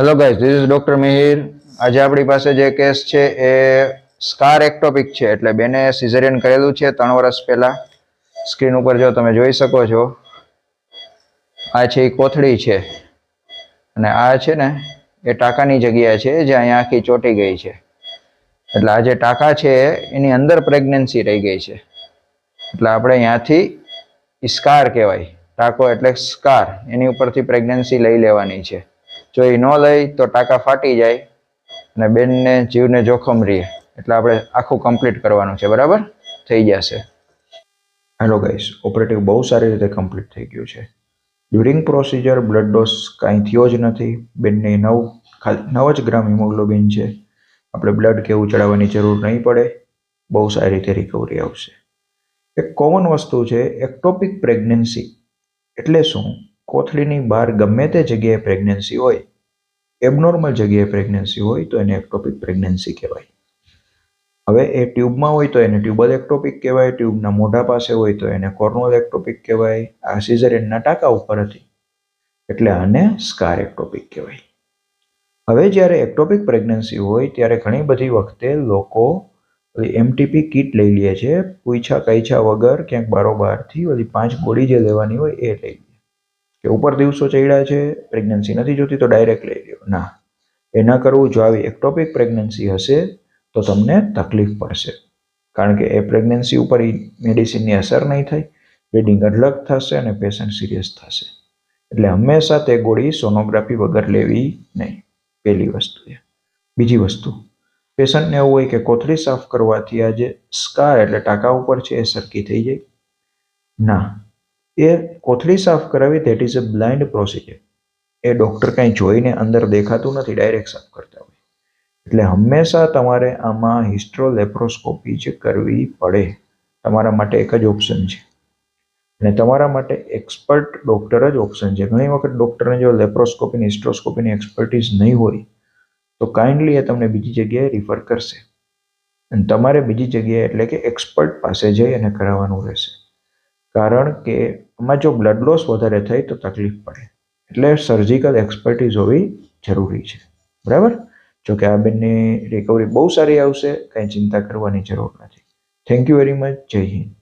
Hello guys, this is doctor Mihir. આજે આપણી પાસે જે કેસ છે એ સ્કાર એક્ટોપિક છે, એટલે બેને સિઝેરિયન કરેલું છે 3 વર્ષ પહેલા. સ્ક્રીન ઉપર જો તમે જોઈ શકો છો, આ છે એ કોથળી છે અને આ છે ને એ ટાંકાની જગ્યા છે જે અહીંયા આખી ચોટી ગઈ છે. એટલે આ જે ટાંકા છે એની અંદર પ્રેગ્નન્સી રહી ગઈ છે, એટલે આપણે અહીંયાથી સ્કાર કહેવાય. ટાંકો એટલે સ્કાર, એની ઉપરથી પ્રેગ્નન્સી લઈ લેવાની છે. જો એ ન લઈ તો ટાંકા ફાટી જાય અને બેનને જીવને જોખમ રહે, એટલે આપણે આખું કમ્પ્લીટ કરવાનું છે. બરાબર થઈ જશે. હેલો ગાઈસ, ઓપરેટિવ બહુ સારી રીતે કમ્પ્લીટ થઈ ગયું છે. ડ્યુરિંગ પ્રોસિજર બ્લડ ડોઝ કાંઈ થયો જ નથી. બેનની 9 જ ગ્રામ હિમોગ્લોબિન છે. આપણે બ્લડ કેવું ચડાવવાની જરૂર નહીં પડે. બહુ સારી રીતે રિકવરી આવશે. એક કોમન વસ્તુ છે એક્ટોપિક પ્રેગ્નન્સી. એટલે શું? કોથળીની બહાર ગમે તે જગ્યાએ પ્રેગ્નન્સી હોય, એબનોર્મલ જગ્યાએ પ્રેગ્નન્સી હોય તો એને એક્ટોપિક પ્રેગ્નન્સી કહેવાય. હવે એ ટ્યુબમાં હોય તો એને ટ્યુબલ એક્ટોપિક કહેવાય, ટ્યુબના મોઢા પાસે હોય તો એને કોર્નલ એક્ટોપિક કહેવાય. આ સિઝેરિયનના ટાંકા ઉપર હતી એટલે આને સ્કાર એક્ટોપિક કહેવાય. હવે જ્યારે એક્ટોપિક પ્રેગ્નન્સી હોય ત્યારે ઘણી બધી વખતે લોકો એમટીપી કીટ લઈ લે છે, પૂછા કઈછા વગર ક્યાંક બારોબારથી ઓલી 5 ગોળી જે લેવાની હોય એ લઈ લે કે ઉપર દિવસો ચડ્યા છે, પ્રેગ્નન્સી નથી જોતી તો ડાયરેક્ટ લઈ લ્યો. ના, એ ન કરવું. જો આવી એક્ટોપિક પ્રેગ્નન્સી હશે તો તમને તકલીફ પડશે, કારણ કે એ પ્રેગ્નન્સી ઉપર મેડિસિનની અસર નહીં થાય, બ્લીડિંગ અઢળક થશે અને પેશન્ટ સિરિયસ થશે. એટલે હંમેશા તે ગોળી સોનોગ્રાફી વગર લેવી નહીં, પહેલી વસ્તુ છે. બીજી વસ્તુ, પેશન્ટને એવું હોય કે કોથળી સાફ કરવાથી આ જે સ્કાર એટલે ટાંકા ઉપર છે એ સરખી થઈ જાય. ના, એ કોથળી સાફ કરાવી that is a blind procedure. A doctor કાંઈ જોઈને અંદર દેખાતું નથી, ડાયરેક્ટ સાફ કરતા હોય. એટલે હંમેશા તમારે આમાં હિસ્ટ્રોલેપ્રોસ્કોપી જ કરવી પડે. તમારા માટે એક જ ઓપ્શન છે અને તમારા માટે એક્સપર્ટ ડૉક્ટર જ ઓપ્શન છે. ઘણી વખત ડૉક્ટરને જો લેપ્રોસ્કોપીની હિસ્ટ્રોસ્કોપીની એક્સપર્ટીઝ નહીં હોય તો કાઇન્ડલી એ તમને બીજી જગ્યાએ રિફર કરશે અને તમારે બીજી જગ્યાએ એટલે કે એક્સપર્ટ પાસે જઈ અને કરાવવાનું રહેશે. કારણ કે આમાં જો બ્લડ લોસ વધારે થાય તો તકલીફ પડે, એટલે સર્જિકલ એક્સપર્ટીઝ હોવી જરૂરી છે. બરાબર? જોકે આ બેનની રિકવરી બહુ સારી આવશે, કાંઈ ચિંતા કરવાની જરૂર નથી. Thank you very much. જય હિન્દ.